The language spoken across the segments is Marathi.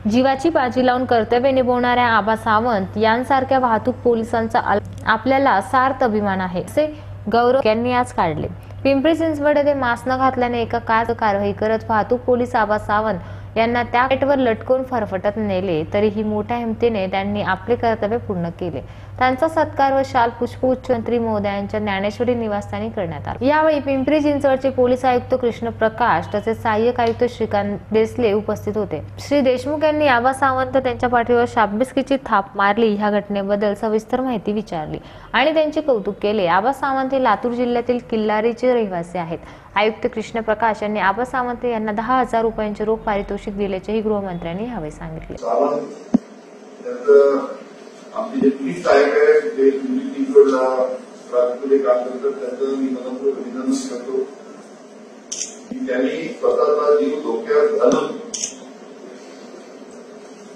जीवाची बाजी लावून कर्तव्य निभवणाऱ्या आबा सावंत यांसारख्या वाहतूक पोलिसांचा आपल्याला सार्थ अभिमान आहे, असे गौरव यांनी आज काढले। पिंपरी चिंचवड येथे मास्क न घातल्याने एका कारची कारवाई करत वाहतूक पोलीस आबा सावंत यांना त्या गेटवर लटकवून फरफटत नेले, तरीही मोठ्या हिमतीने त्यांनी आपले कर्तव्य पूर्ण केले। त्यांचा सत्कार व शाल पुष्पगुच्छ मंत्री महोदयांच्या ज्ञानेश्वरी निवासस्थानी करण्यात आला। यावेळी पिंपरी चिंचवडचे पोलीस आयुक्त कृष्ण प्रकाश तसेच सहाय्यक आयुक्त श्रीकांत देसले उपस्थित होते। श्री देशमुख यांनी आबा सावंत त्यांच्या पाठीवर शाब्दिस्कीची थाप मारली ह्या घटनेबद्दल सविस्तर माहिती विचारली आणि त्यांचे कौतुक केले। आबा सावंत हे लातूर जिल्ह्यातील किल्लारीचे रहिवासी आहेत। आयुक्त कृष्ण प्रकाश यांनी आबा सावंत यांना 10,000 रुपयांचे रोख पारितोषिक दिल्याचेही गृहमंत्र्यांनी यावेळी सांगितले। आपले जे पोलीस सहाय्यक आहेत ते चिंचवडला प्राथमिक काम करतात, त्यांचं मी मनपूर्वक अभिनंदन करतो की त्यांनी स्वतःचा जीव धोक्यात घालून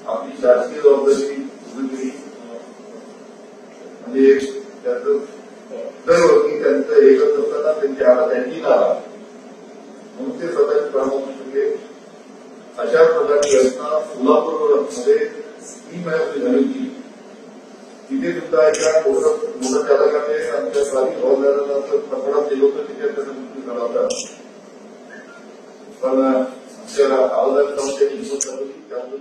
आपली शासकीय जबाबदारी पूर्ण केली। म्हणजे त्याचं दरवर्षी त्यांचं एकच असताना त्यांची हातात त्यांची नारा म्हणून ते स्वतःचे प्राण वाचू शकले। अशा प्रकारची घटना सोलापूरमध्ये 3 महिन्यापूर्वी झाली होती। तिथे सुद्धा एका मोटर चालकाने आमच्या स्थानिक हवालदारांना प्रकरणात दिलं होतं, तिथे त्याचा मृत्यू झाला होता। पण आमच्या हवालदार संस्थेची हिंमत झाली, त्यामुळे